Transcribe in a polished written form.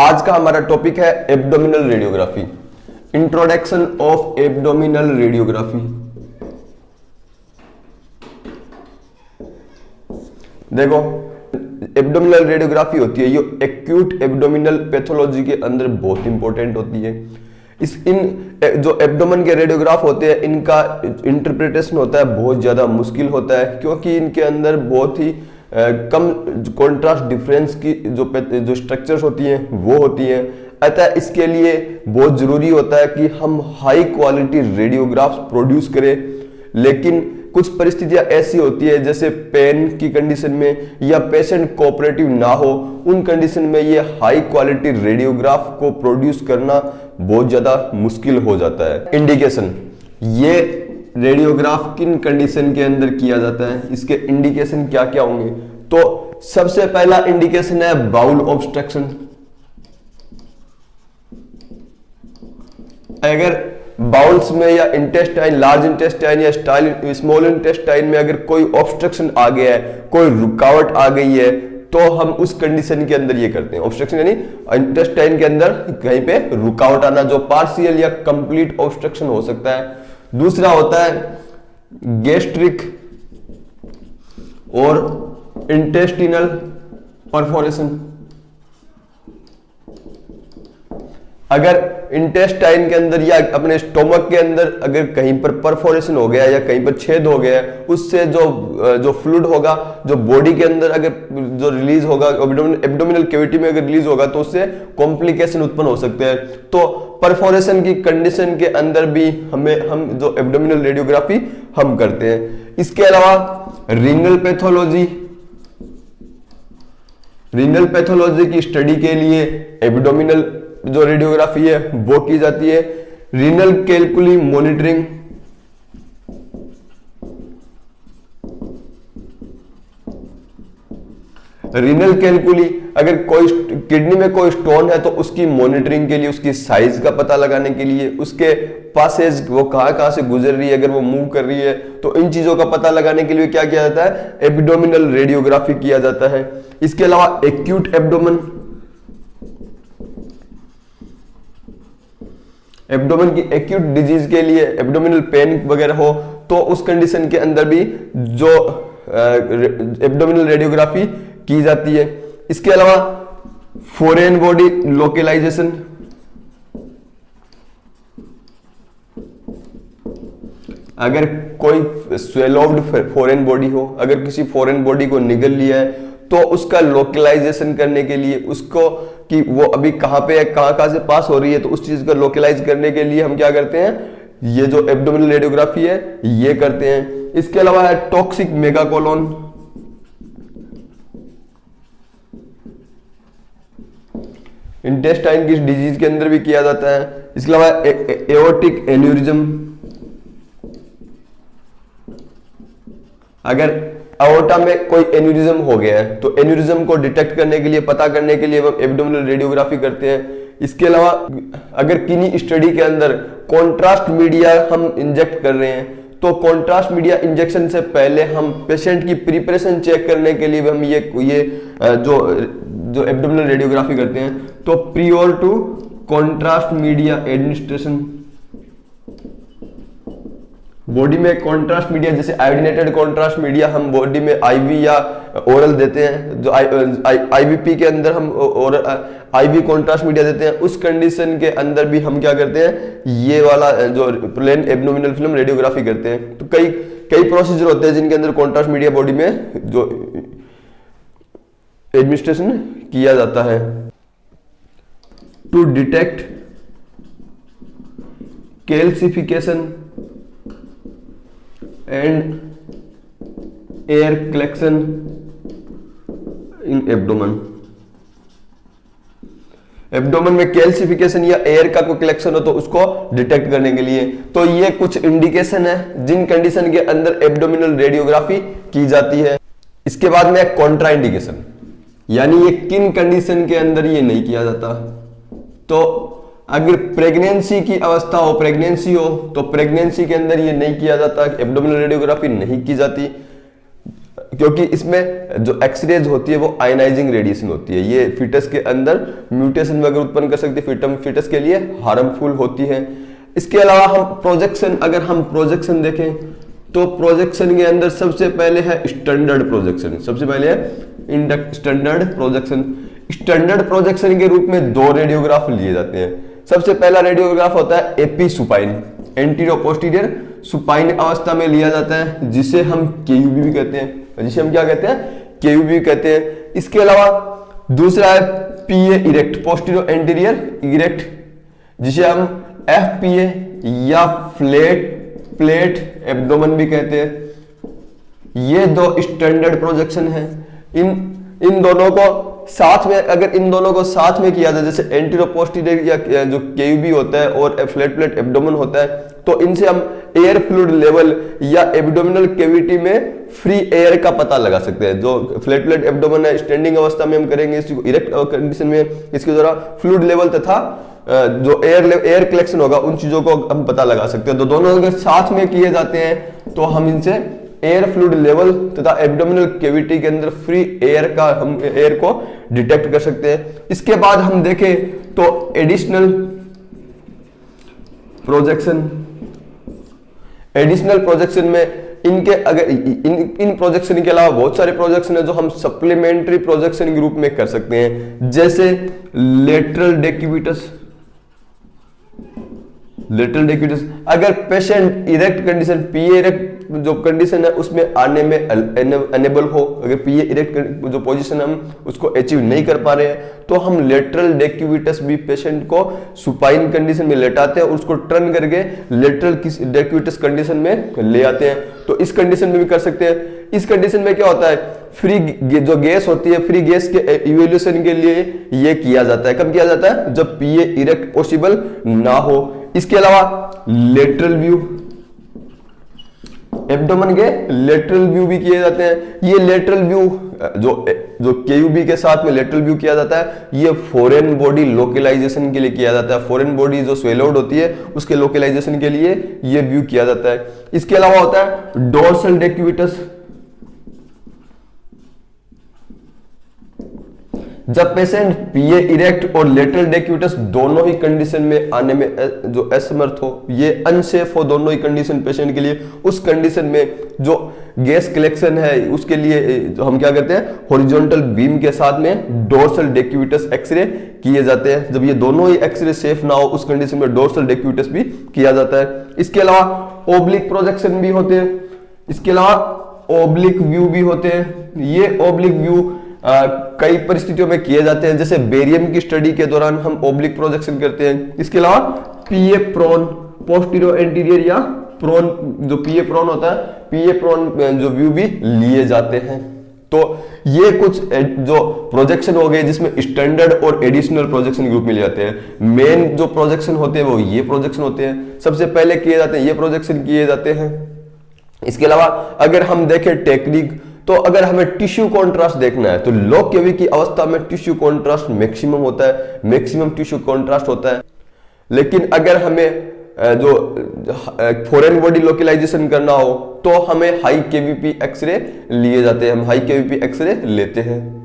आज का हमारा टॉपिक है abdominal radiography. Introduction of abdominal radiography. देखो, एब्डोमिनल रेडियोग्राफी होती है, ये एक्यूट एब्डोमिनल पैथोलॉजी के अंदर बहुत इंपॉर्टेंट होती है। इन जो एब्डोमेन के रेडियोग्राफ होते हैं, इनका इंटरप्रिटेशन होता है बहुत ज़्यादा मुश्किल होता है, क्योंकि इनके अंदर बहुत ही कम कंट्रास्ट डिफरेंस की जो स्ट्रक्चर्स होती हैं वो होती हैं। अतः इसके लिए बहुत ज़रूरी होता है कि हम हाई क्वालिटी रेडियोग्राफ्स प्रोड्यूस करें। लेकिन कुछ परिस्थितियां ऐसी होती है, जैसे पेन की कंडीशन में या पेशेंट कोऑपरेटिव ना हो, उन कंडीशन में ये हाई क्वालिटी रेडियोग्राफ को प्रोड्यूस करना बहुत ज़्यादा मुश्किल हो जाता है। इंडिकेशन, ये रेडियोग्राफ किन कंडीशन के अंदर किया जाता है, इसके इंडिकेशन क्या क्या होंगे? तो सबसे पहला इंडिकेशन है बाउल ऑब्स्ट्रक्शन। अगर बाउल्स में या इंटेस्टाइन, लार्ज इंटेस्टाइन या स्मॉल इंटेस्टाइन में अगर कोई ऑब्स्ट्रक्शन आ गया है, कोई रुकावट आ गई है, तो हम उस कंडीशन के अंदर ये करते हैं। ऑब्स्ट्रक्शन यानी इंटेस्टाइन के अंदर कहीं पे रुकावट आना, जो पार्शियल या कंप्लीट ऑब्स्ट्रक्शन हो सकता है। दूसरा होता है गैस्ट्रिक और इंटेस्टिनल परफोरेशन। अगर इंटेस्टाइन के अंदर या अपने स्टोमक के अंदर अगर कहीं पर परफोरेशन हो गया या कहीं पर छेद हो गया, उससे जो फ्लूइड होगा, जो बॉडी के अंदर अगर जो रिलीज होगा, एब्डोमिनल कैविटी में अगर रिलीज होगा, तो उससे कॉम्प्लिकेशन उत्पन्न हो सकते हैं। तो परफोरेशन की कंडीशन के अंदर भी हम जो एब्डोमिनल रेडियोग्राफी हम करते हैं। इसके अलावा रीनल पैथोलॉजी की स्टडी के लिए एब्डोमिनल जो रेडियोग्राफी है वो की जाती है। Renal calculi monitoring, renal calculi, अगर कोई किडनी में कोई स्टोन है तो उसकी मॉनिटरिंग के लिए, उसकी साइज का पता लगाने के लिए, उसके पासेज वो कहां से गुजर रही है, अगर वो मूव कर रही है, तो इन चीजों का पता लगाने के लिए क्या किया जाता है? एब्डोमिनल रेडियोग्राफी किया जाता है। इसके अलावा एक्यूट एब्डोमेन की एक्यूट डिजीज के लिए, एब्डोमिनल पेन वगैरह हो, तो उस कंडीशन के अंदर भी जो एब्डोमिनल रेडियोग्राफी की जाती है। इसके अलावा फॉरेन बॉडी लोकलाइजेशन, अगर कोई स्वेलोव्ड फॉरेन बॉडी हो, अगर किसी फॉरेन बॉडी को निगल लिया है, तो उसका लोकलाइजेशन करने के लिए, उसको कि वो अभी कहां पे है, कहां से पास हो रही है, तो उस चीज को लोकलाइज करने के लिए हम क्या करते हैं? ये जो एब्डोमिनल रेडियोग्राफी है ये करते हैं। इसके अलावा है टॉक्सिक मेगाकोलोन, इंटेस्टाइन की डिजीज के अंदर भी किया जाता है। इसके अलावा एओर्टिक एन्यूरिज्म, अगर अओर्टा में कोई एन्यूरिज्म हो गया है तो एन्यूरिज्म को डिटेक्ट करने के लिए, पता करने के लिए हम एब्डोमिनल रेडियोग्राफी करते हैं। इसके अलावा अगर किन्हीं स्टडी के अंदर कॉन्ट्रास्ट मीडिया हम इंजेक्ट कर रहे हैं, तो कॉन्ट्रास्ट मीडिया इंजेक्शन से पहले हम पेशेंट की प्रिपरेशन चेक करने के लिए हम ये जो एब्डोमिनल रेडियोग्राफी करते हैं। तो prior to contrast media administration, body में कॉन्ट्रास्ट मीडिया, जैसे आयोडीनेटेड कॉन्ट्रास्ट मीडिया हम बॉडी में आईवी या ओरल देते हैं, जो आईवीपी के अंदर हम आईवी कॉन्ट्रास्ट मीडिया देते हैं, उस कंडीशन के अंदर भी हम क्या करते हैं? ये वाला जो प्लेन एब्डोमिनल फिल्म रेडियोग्राफी करते हैं। तो कई प्रोसीजर होते हैं जिनके अंदर कॉन्ट्रास्ट मीडिया बॉडी में जो एडमिनिस्ट्रेशन किया जाता है। To detect calcification and air collection in abdomen. Abdomen में कैल्सिफिकेशन या एयर का कोई कलेक्शन हो तो उसको डिटेक्ट करने के लिए। तो ये कुछ इंडिकेशन है जिन कंडीशन के अंदर एब्डोमिनल रेडियोग्राफी की जाती है। इसके बाद में कॉन्ट्रा इंडिकेशन, यानी ये किन कंडीशन के अंदर ये नहीं किया जाता। तो अगर प्रेगनेंसी की अवस्था हो, प्रेगनेंसी हो, तो प्रेगनेंसी के अंदर ये नहीं किया जाता, एब्डोमिनल रेडियोग्राफी नहीं की जाती। क्योंकि इसमें जो एक्सरेज होती है वो आयनाइजिंग रेडिएशन होती है, ये फीटस के अंदर म्यूटेशन वगैरह उत्पन्न कर सकती है, फीटस के लिए हार्मफुल होती है। इसके अलावा अगर हम प्रोजेक्शन देखें तो प्रोजेक्शन के अंदर सबसे पहले है स्टैंडर्ड प्रोजेक्शन। सबसे पहले है स्टैंडर्ड प्रोजेक्शन। स्टैंडर्ड प्रोजेक्शन के रूप में दो रेडियोग्राफ लिए जाते हैं। सबसे पहला रेडियोग्राफ होता है AP supine, anterior posterior supine अवस्था में लिया जाता है, जिसे हम केयूबी भी कहते हैं, जिसे हम क्या कहते हैं, केयूबी कहते हैं। इसके अलावा दूसरा है पीए इरेक्ट, पोस्टीरियर एंटीरियर इरेक्ट, जिसे हम एफपीए या प्लेट एब्डोमेन भी कहते हैं। ये दो स्टैंडर्ड प्रोजेक्शन है। इन दोनों को साथ में, अगर इन दोनों को साथ में किया जाए, जैसे एंटीरियर पोस्टीरियर या जो केयूबी होता है और फ्लैट एब्डोमेन होता है, तो इनसे हम एयर फ्लूइड लेवल या एब्डोमिनल कैविटी में फ्री एयर का पता लगा सकते हैं। जो फ्लैट एब्डोमेन है, स्टैंडिंग अवस्था में हम करेंगे इसको, इरेक्ट कंडीशन में इसके द्वारा फ्लूइड लेवल तथा जो एयर कलेक्शन होगा उन चीजों को हम पता लगा सकते हैं। तो दोनों अगर साथ में किए जाते हैं तो हम इनसे एयर फ्लूइड लेवल तथा एब्डोमिनल कैविटी के अंदर फ्री एयर का हम एयर को डिटेक्ट कर सकते हैं। इसके बाद हम देखें तो एडिशनल प्रोजेक्शन में इनके अगर इन प्रोजेक्शन के अलावा बहुत सारे प्रोजेक्शन है जो हम सप्लीमेंट्री प्रोजेक्शन के रूप में कर सकते हैं, जैसे लेटरल डेक्यूबिटस। अगर पेशेंट इरेक्ट कंडीशन, पीए इरेक्ट जो कंडीशन है उसमें आने में अनेबल हो, अगर पीए इरेक्ट जो पोजीशन हम उसको अचीव नहीं कर पा रहे हैं, तो हम लेटरल डेक्यूबिटस भी पेशेंट को सुपाइन कंडीशन में लेटाते हैं और उसको टर्न करके लेटरल डेक्यूबिटस कंडीशन में ले आते हैं। तो इस कंडीशन में भी कर सकते हैं। इस कंडीशन में क्या होता है, फ्री जो गैस होती है, फ्री गैस के इवैल्यूएशन के लिए ये किया जाता है। कब किया जाता है, जब पीए इरेक्ट पॉसिबल ना हो। इसके अलावा लेटरल व्यू, एब्डोमेन के लेटरल व्यू भी किए जाते हैं। ये लेटरल व्यू जो केयूबी के साथ में लेटरल व्यू किया जाता है, ये फॉरेन बॉडी लोकलाइजेशन के लिए किया जाता है। फॉरेन बॉडी जो स्वेलोड होती है उसके लोकलाइजेशन के लिए ये व्यू किया जाता है। इसके अलावा होता है डोर्सल डेक्यूबिटस। जब पेशेंट पीए इरेक्ट और लेटरल डेक्यूबिटस दोनों ही कंडीशन में आने में जो असमर्थ हो, ये अनसेफ हो दोनों ही कंडीशन पेशेंट के लिए, उस कंडीशन में जो गैस कलेक्शन है उसके लिए जो हम क्या करते हैं, हॉरिजॉन्टल बीम के साथ में डोर्सल डेक्यूबिटस एक्सरे किए जाते हैं। जब ये दोनों ही एक्सरे सेफ ना हो उस कंडीशन में डोर्सल डेक्यूबिटस भी किया जाता है। इसके अलावा ओब्लिक प्रोजेक्शन भी होते हैं। इसके अलावा ओब्लिक व्यू भी होते हैं। ये ओब्लिक व्यू कई परिस्थितियों में किए जाते हैं, जैसे बेरियम की स्टडी के दौरान हम ओब्लिक प्रोजेक्शन करते हैं। इसके अलावा पीए प्रोन, पोस्टीरियर एंटीरियर या प्रोन, जो पीए प्रोन होता है, पीए प्रोन जो व्यू भी लिए जाते हैं। तो ये कुछ जो प्रोजेक्शन हो गए जिसमें स्टैंडर्ड और एडिशनल प्रोजेक्शन ग्रुप मिल जाते हैं। मेन जो प्रोजेक्शन होते हैं वो ये प्रोजेक्शन होते हैं, सबसे पहले किए जाते हैं, ये प्रोजेक्शन किए जाते हैं। इसके अलावा अगर हम देखें टेक्निक, तो अगर हमें टिश्यू कॉन्ट्रास्ट देखना है तो लो केवी की अवस्था में टिश्यू कॉन्ट्रास्ट मैक्सिमम होता है, मैक्सिमम टिश्यू कॉन्ट्रास्ट होता है। लेकिन अगर हमें जो फॉरेन बॉडी लोकलाइजेशन करना हो तो हमें हाई केवीपी एक्सरे लिए जाते हैं, हम हाई केवीपी एक्सरे लेते हैं।